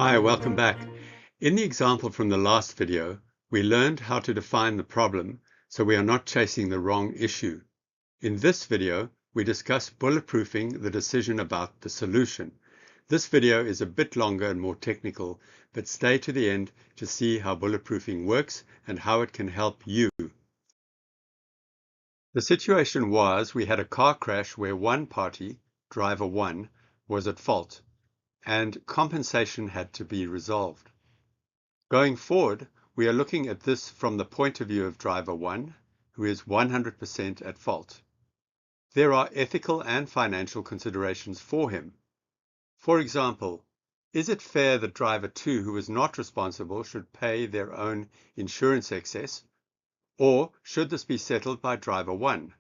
Hi, welcome back. In the example from the last video, we learned how to define the problem so we are not chasing the wrong issue. In this video, we discuss bulletproofing the decision about the solution. This video is a bit longer and more technical, but stay to the end to see how bulletproofing works and how it can help you. The situation was we had a car crash where one party, driver 1, was at fault, and compensation had to be resolved. Going forward, we are looking at this from the point of view of driver 1, who is 100% at fault. There are ethical and financial considerations for him. For example, is it fair that driver 2, who is not responsible, should pay their own insurance excess? Or should this be settled by driver 1?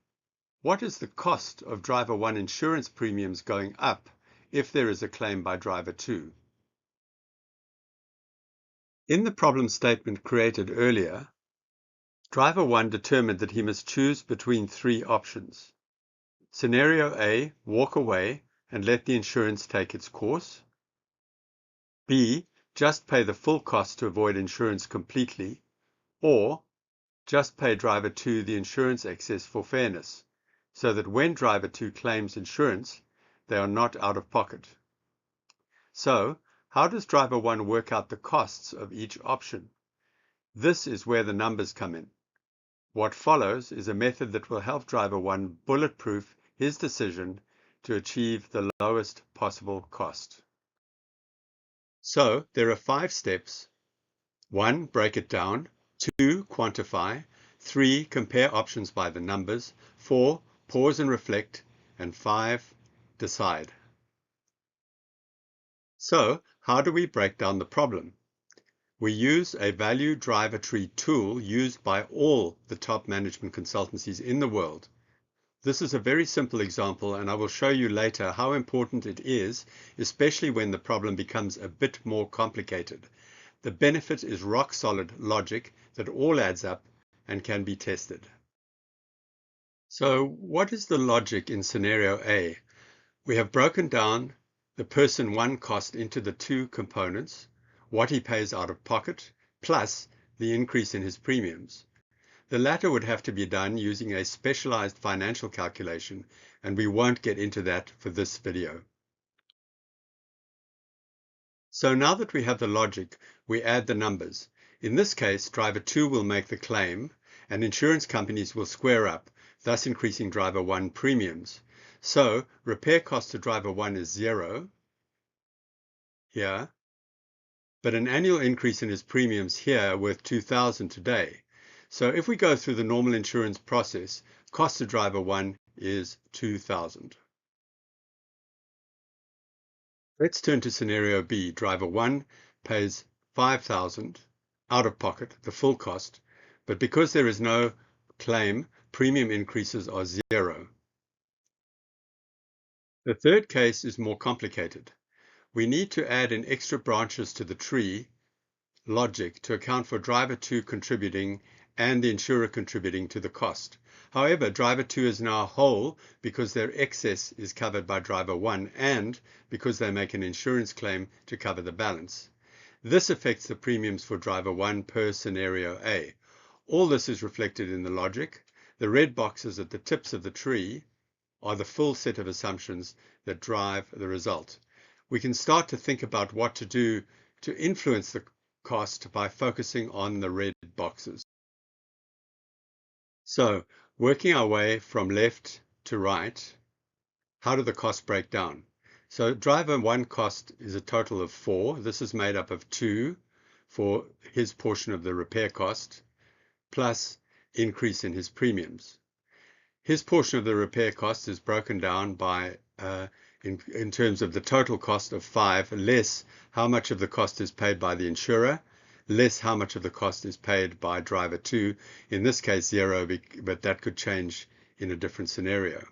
What is the cost of driver 1 insurance premiums going up if there is a claim by driver 2? In the problem statement created earlier, driver 1 determined that he must choose between three options. Scenario A, walk away and let the insurance take its course. B, just pay the full cost to avoid insurance completely. Or just pay driver 2 the insurance excess for fairness, so that when driver 2 claims insurance, they are not out of pocket. So, how does driver 1 work out the costs of each option? This is where the numbers come in. What follows is a method that will help driver 1 bulletproof his decision to achieve the lowest possible cost. So, there are 5 steps. 1. Break it down. 2. Quantify. 3. Compare options by the numbers. 4. Pause and reflect. And 5. Decide. So, how do we break down the problem? We use a value driver tree tool used by all the top management consultancies in the world. This is a very simple example, and I will show you later how important it is, especially when the problem becomes a bit more complicated. The benefit is rock-solid logic that all adds up and can be tested. So, what is the logic in scenario A? We have broken down the person 1 cost into the 2 components, what he pays out of pocket, plus the increase in his premiums. The latter would have to be done using a specialized financial calculation, and we won't get into that for this video. So now that we have the logic, we add the numbers. In this case, driver 2 will make the claim, and insurance companies will square up, thus increasing driver 1 premiums. So repair cost to driver 1 is 0 here, but an annual increase in his premiums here worth $2,000 today. So if we go through the normal insurance process, cost to driver 1 is $2,000. Let's turn to scenario B. Driver 1 pays $5,000 out of pocket, the full cost, but because there is no claim, premium increases are 0. The third case is more complicated. We need to add in extra branches to the tree logic to account for driver 2 contributing and the insurer contributing to the cost. However, driver 2 is now whole because their excess is covered by driver 1 and because they make an insurance claim to cover the balance. This affects the premiums for driver 1 per scenario A. All this is reflected in the logic. The red boxes at the tips of the tree are the full set of assumptions that drive the result. We can start to think about what to do to influence the cost by focusing on the red boxes. So, working our way from left to right, how do the costs break down? So driver 1 cost is a total of 4. This is made up of 2 for his portion of the repair cost, plus increase in his premiums. His portion of the repair cost is broken down by in terms of the total cost of 5, less how much of the cost is paid by the insurer, less how much of the cost is paid by driver 2, in this case 0, but that could change in a different scenario.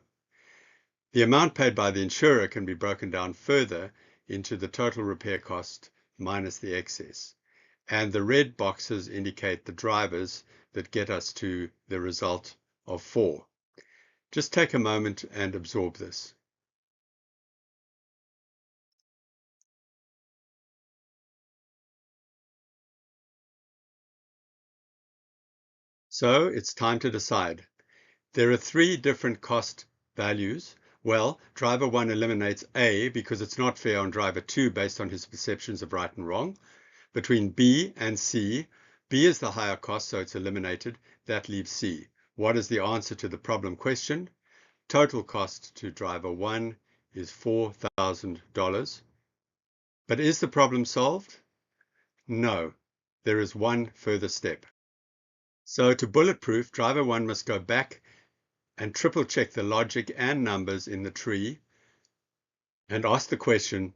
The amount paid by the insurer can be broken down further into the total repair cost minus the excess. And the red boxes indicate the drivers that get us to the result of 4. Just take a moment and absorb this. So it's time to decide. There are three different cost values. Well, driver 1 eliminates A because it's not fair on driver 2 based on his perceptions of right and wrong. Between B and C, B is the higher cost, so it's eliminated. That leaves C. What is the answer to the problem question? Total cost to driver 1 is $4,000. But is the problem solved? No. There is one further step. So to bulletproof, driver 1 must go back and triple check the logic and numbers in the tree and ask the question,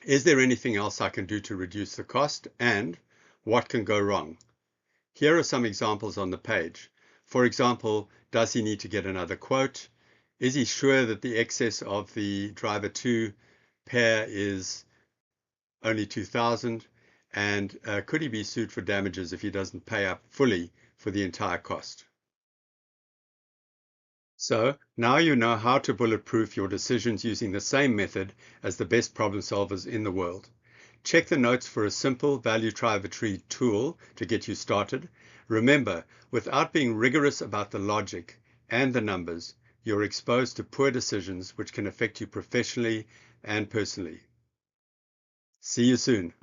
is there anything else I can do to reduce the cost, and what can go wrong? Here are some examples on the page. For example, does he need to get another quote? Is he sure that the excess of the driver 2 pair is only 2,000? And could he be sued for damages if he doesn't pay up fully for the entire cost? So now you know how to bulletproof your decisions using the same method as the best problem solvers in the world. Check the notes for a simple value driver tree tool to get you started. Remember, without being rigorous about the logic and the numbers, you're exposed to poor decisions which can affect you professionally and personally. See you soon.